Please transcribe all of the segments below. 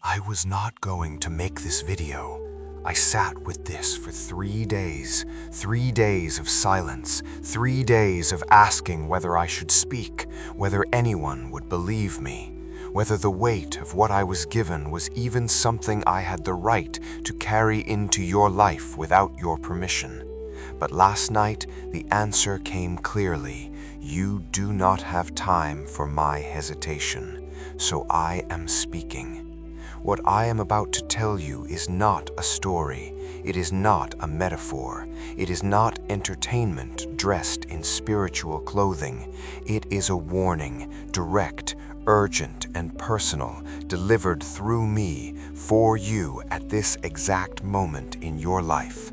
I was not going to make this video. I sat with this for 3 days, 3 days of silence, 3 days of asking whether I should speak, whether anyone would believe me, whether the weight of what I was given was even something I had the right to carry into your life without your permission. But last night, the answer came clearly. You do not have time for my hesitation, so I am speaking. What I am about to tell you is not a story. It is not a metaphor. It is not entertainment dressed in spiritual clothing. It is a warning, direct, urgent, and personal, delivered through me for you at this exact moment in your life.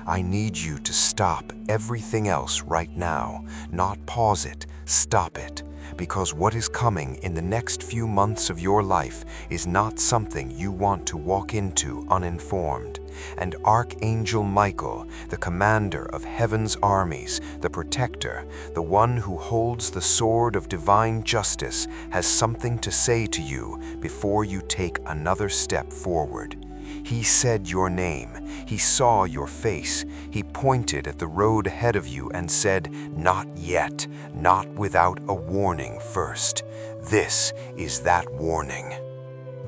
I need you to stop everything else right now, not pause it, stop it. Because what is coming in the next few months of your life is not something you want to walk into uninformed. And Archangel Michael, the commander of heaven's armies, the protector, the one who holds the sword of divine justice, has something to say to you before you take another step forward. He said your name. He saw your face. He pointed at the road ahead of you and said, "Not yet, not without a warning first." This is that warning.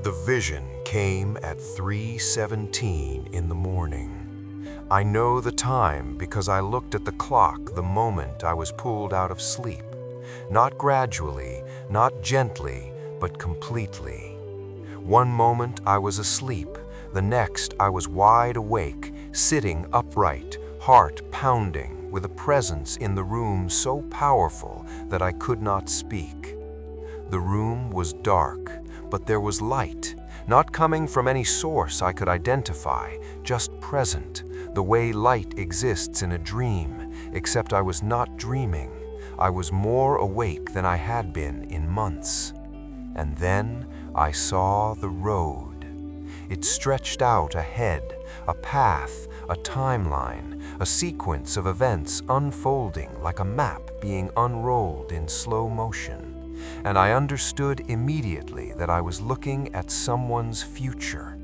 The vision came at 3:17 in the morning. I know the time because I looked at the clock the moment I was pulled out of sleep. Not gradually, not gently, but completely. One moment I was asleep. The next, I was wide awake, sitting upright, heart pounding, with a presence in the room so powerful that I could not speak. The room was dark, but there was light, not coming from any source I could identify, just present, the way light exists in a dream, except I was not dreaming. I was more awake than I had been in months. And then I saw the road. It stretched out ahead, a path, a timeline, a sequence of events unfolding like a map being unrolled in slow motion. And I understood immediately that I was looking at someone's future,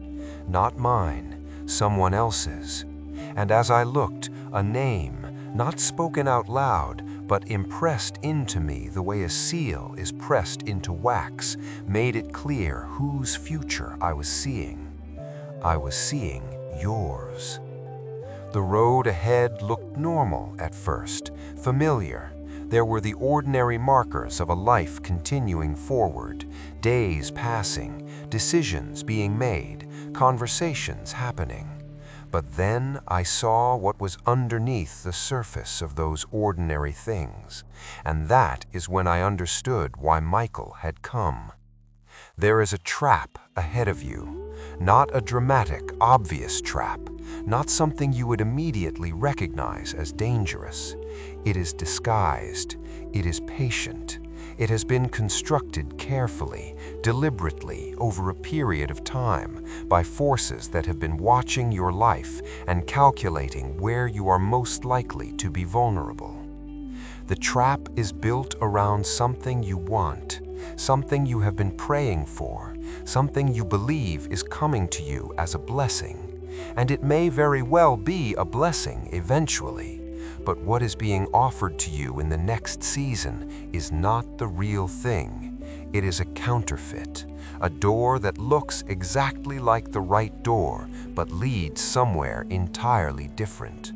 not mine, someone else's. And as I looked, a name, not spoken out loud, but impressed into me the way a seal is pressed into wax, made it clear whose future I was seeing. I was seeing yours. The road ahead looked normal at first, familiar. There were the ordinary markers of a life continuing forward, days passing, decisions being made, conversations happening. But then I saw what was underneath the surface of those ordinary things, and that is when I understood why Michael had come. There is a trap ahead of you, not a dramatic, obvious trap, not something you would immediately recognize as dangerous. It is disguised, it is patient, it has been constructed carefully, deliberately over a period of time by forces that have been watching your life and calculating where you are most likely to be vulnerable. The trap is built around something you want, something you have been praying for, something you believe is coming to you as a blessing. And it may very well be a blessing eventually, but what is being offered to you in the next season is not the real thing. It is a counterfeit, a door that looks exactly like the right door, but leads somewhere entirely different.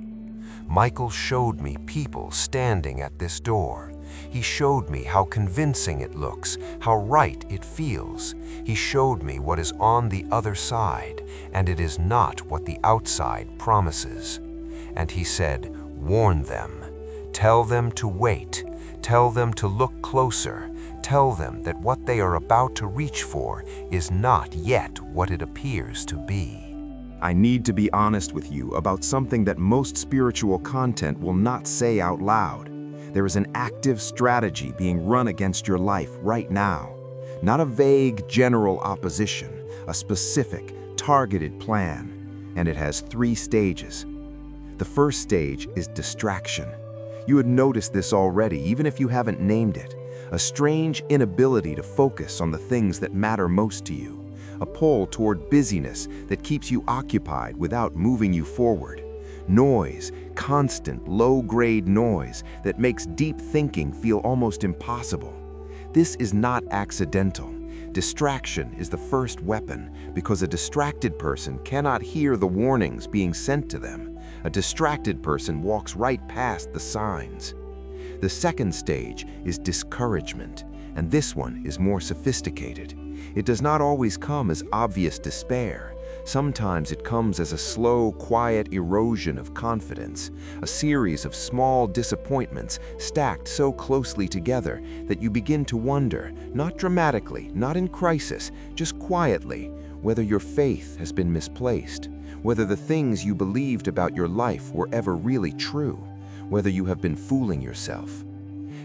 Michael showed me people standing at this door. He showed me how convincing it looks, how right it feels. He showed me what is on the other side, and it is not what the outside promises. And he said, "Warn them. Tell them to wait. Tell them to look closer. Tell them that what they are about to reach for is not yet what it appears to be." I need to be honest with you about something that most spiritual content will not say out loud. There is an active strategy being run against your life right now. Not a vague general opposition, a specific, targeted plan. And it has 3 stages. The first stage is distraction. You had noticed this already, even if you haven't named it. A strange inability to focus on the things that matter most to you. a pull toward busyness that keeps you occupied without moving you forward. Noise, constant, low-grade noise that makes deep thinking feel almost impossible. This is not accidental. Distraction is the first weapon because a distracted person cannot hear the warnings being sent to them. A distracted person walks right past the signs. The second stage is discouragement, and this one is more sophisticated. It does not always come as obvious despair. Sometimes it comes as a slow, quiet erosion of confidence, a series of small disappointments stacked so closely together that you begin to wonder, not dramatically, not in crisis, just quietly, whether your faith has been misplaced, whether the things you believed about your life were ever really true, whether you have been fooling yourself.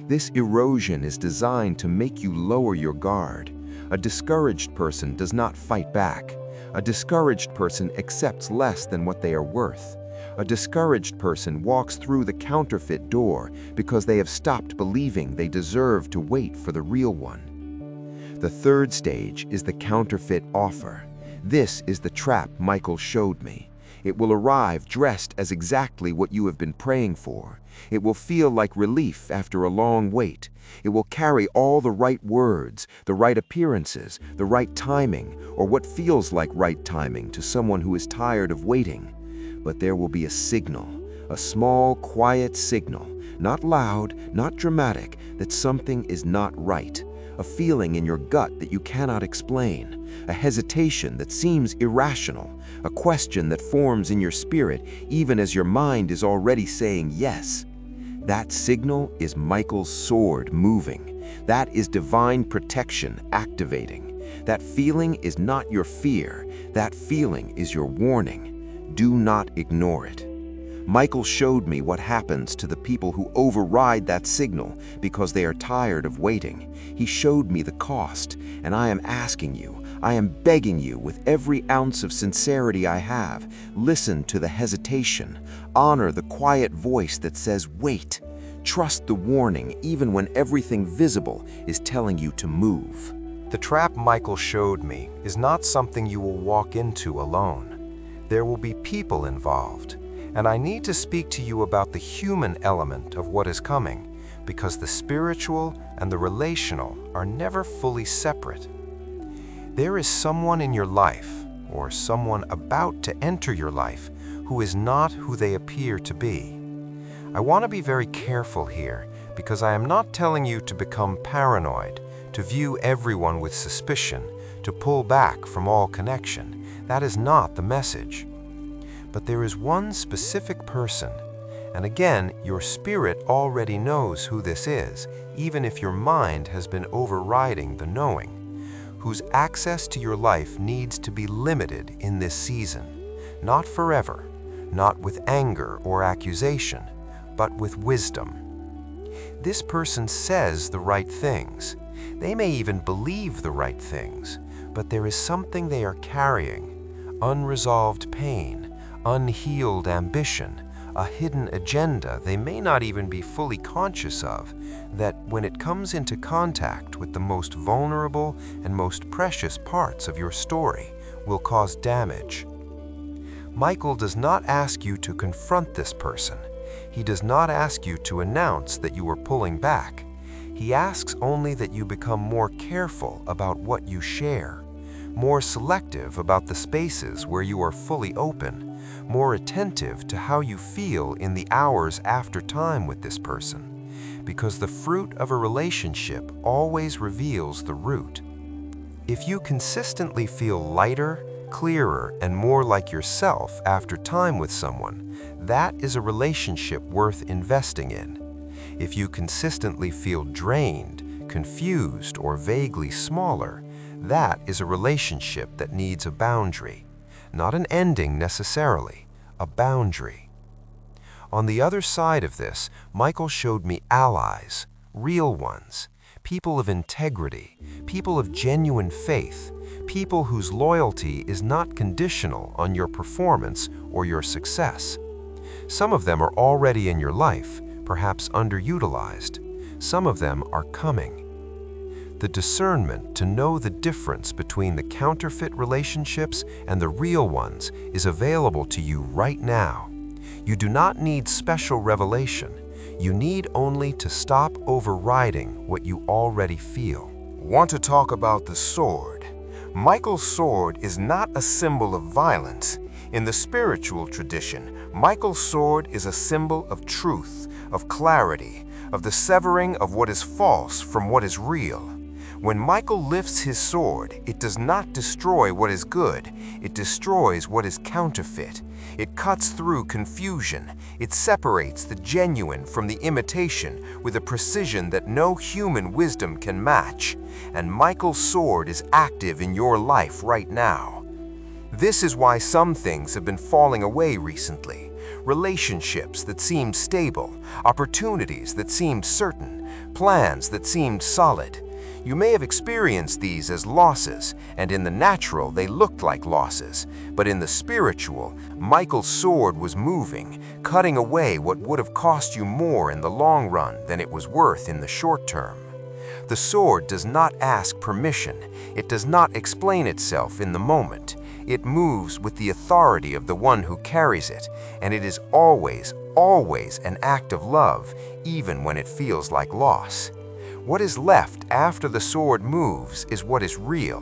This erosion is designed to make you lower your guard. A discouraged person does not fight back. A discouraged person accepts less than what they are worth. A discouraged person walks through the counterfeit door because they have stopped believing they deserve to wait for the real one. The third stage is the counterfeit offer. This is the trap Michael showed me. It will arrive dressed as exactly what you have been praying for. It will feel like relief after a long wait. It will carry all the right words, the right appearances, the right timing, or what feels like right timing to someone who is tired of waiting. But there will be a signal, a small, quiet signal, not loud, not dramatic, that something is not right. A feeling in your gut that you cannot explain, a hesitation that seems irrational, a question that forms in your spirit even as your mind is already saying yes. That signal is Michael's sword moving. That is divine protection activating. That feeling is not your fear. That feeling is your warning. Do not ignore it. Michael showed me what happens to the people who override that signal because they are tired of waiting. He showed me the cost, and I am asking you, I am begging you with every ounce of sincerity I have, listen to the hesitation. Honor the quiet voice that says, wait. Trust the warning even when everything visible is telling you to move. The trap Michael showed me is not something you will walk into alone. There will be people involved. And I need to speak to you about the human element of what is coming, because the spiritual and the relational are never fully separate. There is someone in your life, or someone about to enter your life, who is not who they appear to be. I want to be very careful here, because I am not telling you to become paranoid, to view everyone with suspicion, to pull back from all connection. That is not the message. But there is one specific person, and again, your spirit already knows who this is, even if your mind has been overriding the knowing, whose access to your life needs to be limited in this season, not forever, not with anger or accusation, but with wisdom. This person says the right things. They may even believe the right things, but there is something they are carrying, unresolved pain, unhealed ambition, a hidden agenda they may not even be fully conscious of, that when it comes into contact with the most vulnerable and most precious parts of your story, will cause damage. Michael does not ask you to confront this person. He does not ask you to announce that you are pulling back. He asks only that you become more careful about what you share, more selective about the spaces where you are fully open, more attentive to how you feel in the hours after time with this person, because the fruit of a relationship always reveals the root. If you consistently feel lighter, clearer, and more like yourself after time with someone, that is a relationship worth investing in. If you consistently feel drained, confused, or vaguely smaller, that is a relationship that needs a boundary. Not an ending necessarily, a boundary. On the other side of this, Michael showed me allies, real ones, people of integrity, people of genuine faith, people whose loyalty is not conditional on your performance or your success. Some of them are already in your life, perhaps underutilized. Some of them are coming. The discernment to know the difference between the counterfeit relationships and the real ones is available to you right now. You do not need special revelation. You need only to stop overriding what you already feel. Want to talk about the sword? Michael's sword is not a symbol of violence. In the spiritual tradition, Michael's sword is a symbol of truth, of clarity, of the severing of what is false from what is real. When Michael lifts his sword, it does not destroy what is good, it destroys what is counterfeit. It cuts through confusion. It separates the genuine from the imitation with a precision that no human wisdom can match. And Michael's sword is active in your life right now. This is why some things have been falling away recently. Relationships that seemed stable, opportunities that seemed certain, plans that seemed solid. You may have experienced these as losses, and in the natural they looked like losses. But in the spiritual, Michael's sword was moving, cutting away what would have cost you more in the long run than it was worth in the short term. The sword does not ask permission. It does not explain itself in the moment. It moves with the authority of the one who carries it, and it is always, always an act of love, even when it feels like loss. What is left after the sword moves is what is real.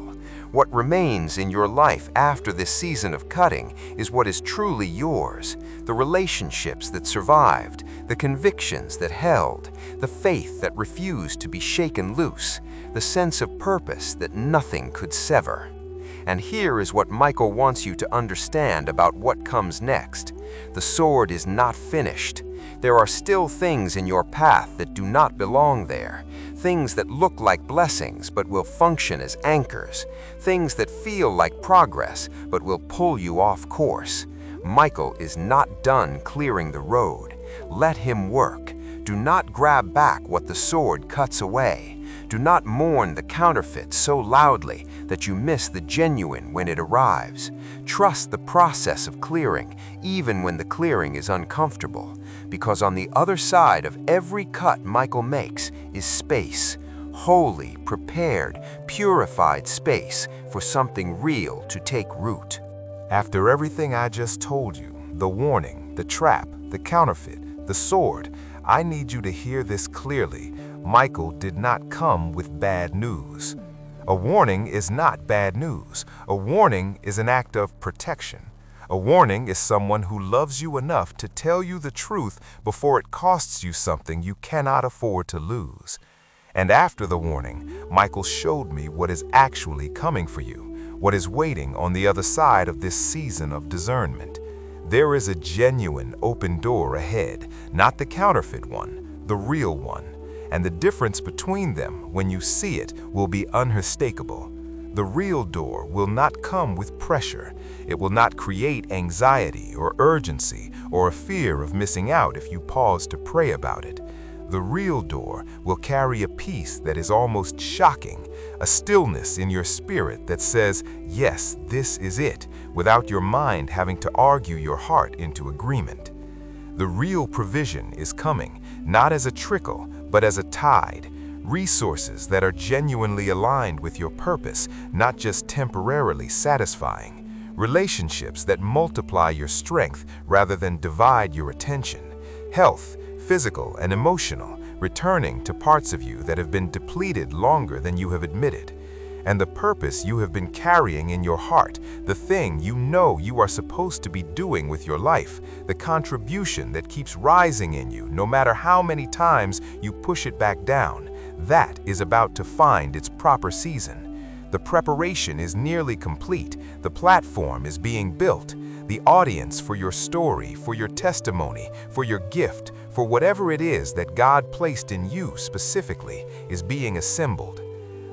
What remains in your life after this season of cutting is what is truly yours. The relationships that survived, the convictions that held, the faith that refused to be shaken loose, the sense of purpose that nothing could sever. And here is what Michael wants you to understand about what comes next. The sword is not finished. There are still things in your path that do not belong there. Things that look like blessings but will function as anchors. Things that feel like progress but will pull you off course. Michael is not done clearing the road. Let him work. Do not grab back what the sword cuts away. Do not mourn the counterfeit so loudly that you miss the genuine when it arrives. Trust the process of clearing, even when the clearing is uncomfortable, because on the other side of every cut Michael makes is space, holy, prepared, purified space for something real to take root. After everything I just told you, the warning, the trap, the counterfeit, the sword, I need you to hear this clearly. Michael did not come with bad news. A warning is not bad news. A warning is an act of protection. A warning is someone who loves you enough to tell you the truth before it costs you something you cannot afford to lose. And after the warning, Michael showed me what is actually coming for you, what is waiting on the other side of this season of discernment. There is a genuine open door ahead, not the counterfeit one, the real one. And the difference between them, when you see it, will be unmistakable. The real door will not come with pressure. It will not create anxiety or urgency or a fear of missing out if you pause to pray about it. The real door will carry a peace that is almost shocking, a stillness in your spirit that says, yes, this is it, without your mind having to argue your heart into agreement. The real provision is coming, not as a trickle, but as a tide. Resources that are genuinely aligned with your purpose, not just temporarily satisfying. Relationships that multiply your strength rather than divide your attention. Health, physical and emotional, returning to parts of you that have been depleted longer than you have admitted. And the purpose you have been carrying in your heart, the thing you know you are supposed to be doing with your life, the contribution that keeps rising in you no matter how many times you push it back down, that is about to find its proper season. The preparation is nearly complete. The platform is being built. The audience for your story, for your testimony, for your gift, for whatever it is that God placed in you specifically, is being assembled.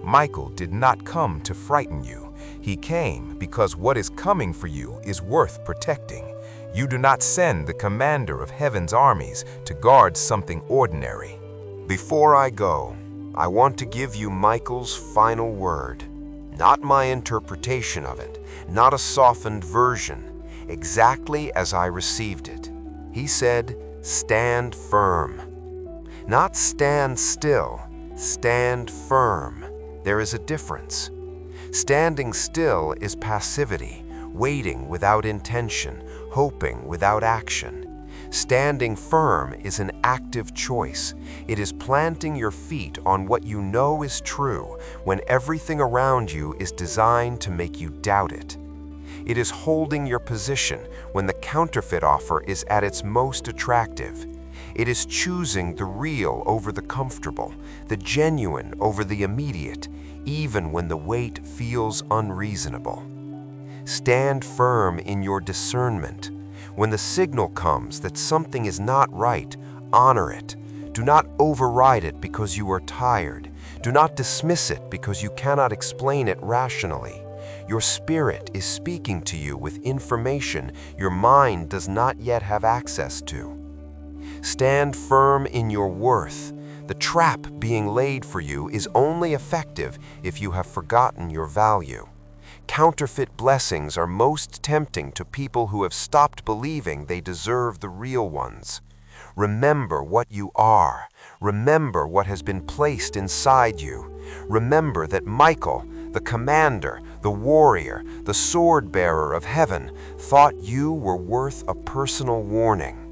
Michael did not come to frighten you. He came because what is coming for you is worth protecting. You do not send the commander of heaven's armies to guard something ordinary. Before I go, I want to give you Michael's final word. Not my interpretation of it, not a softened version, exactly as I received it. He said, stand firm. Not stand still, stand firm. There is a difference. Standing still is passivity, waiting without intention, hoping without action. Standing firm is an active choice. It is planting your feet on what you know is true when everything around you is designed to make you doubt it. It is holding your position when the counterfeit offer is at its most attractive. It is choosing the real over the comfortable, the genuine over the immediate, even when the wait feels unreasonable. Stand firm in your discernment. When the signal comes that something is not right, honor it. Do not override it because you are tired. Do not dismiss it because you cannot explain it rationally. Your spirit is speaking to you with information your mind does not yet have access to. Stand firm in your worth. The trap being laid for you is only effective if you have forgotten your value. Counterfeit blessings are most tempting to people who have stopped believing they deserve the real ones. Remember what you are. Remember what has been placed inside you. Remember that Michael, the commander, the warrior, the sword bearer of heaven, thought you were worth a personal warning.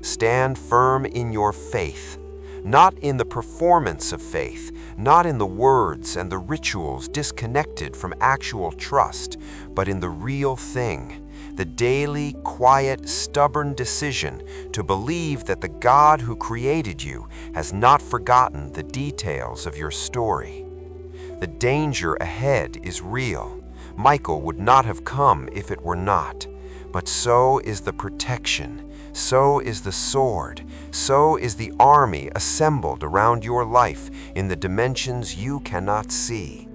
Stand firm in your faith, not in the performance of faith, not in the words and the rituals disconnected from actual trust, but in the real thing, the daily, quiet, stubborn decision to believe that the God who created you has not forgotten the details of your story. The danger ahead is real. Michael would not have come if it were not, but so is the protection. So is the sword, so is the army assembled around your life in the dimensions you cannot see.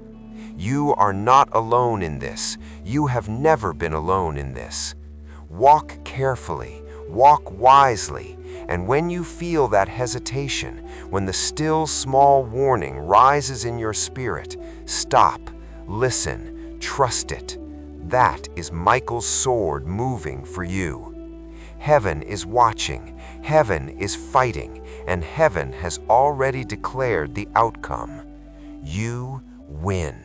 You are not alone in this. You have never been alone in this. Walk carefully, walk wisely, and when you feel that hesitation, when the still small warning rises in your spirit, stop, listen, trust it. That is Michael's sword moving for you. Heaven is watching, heaven is fighting, and heaven has already declared the outcome. You win.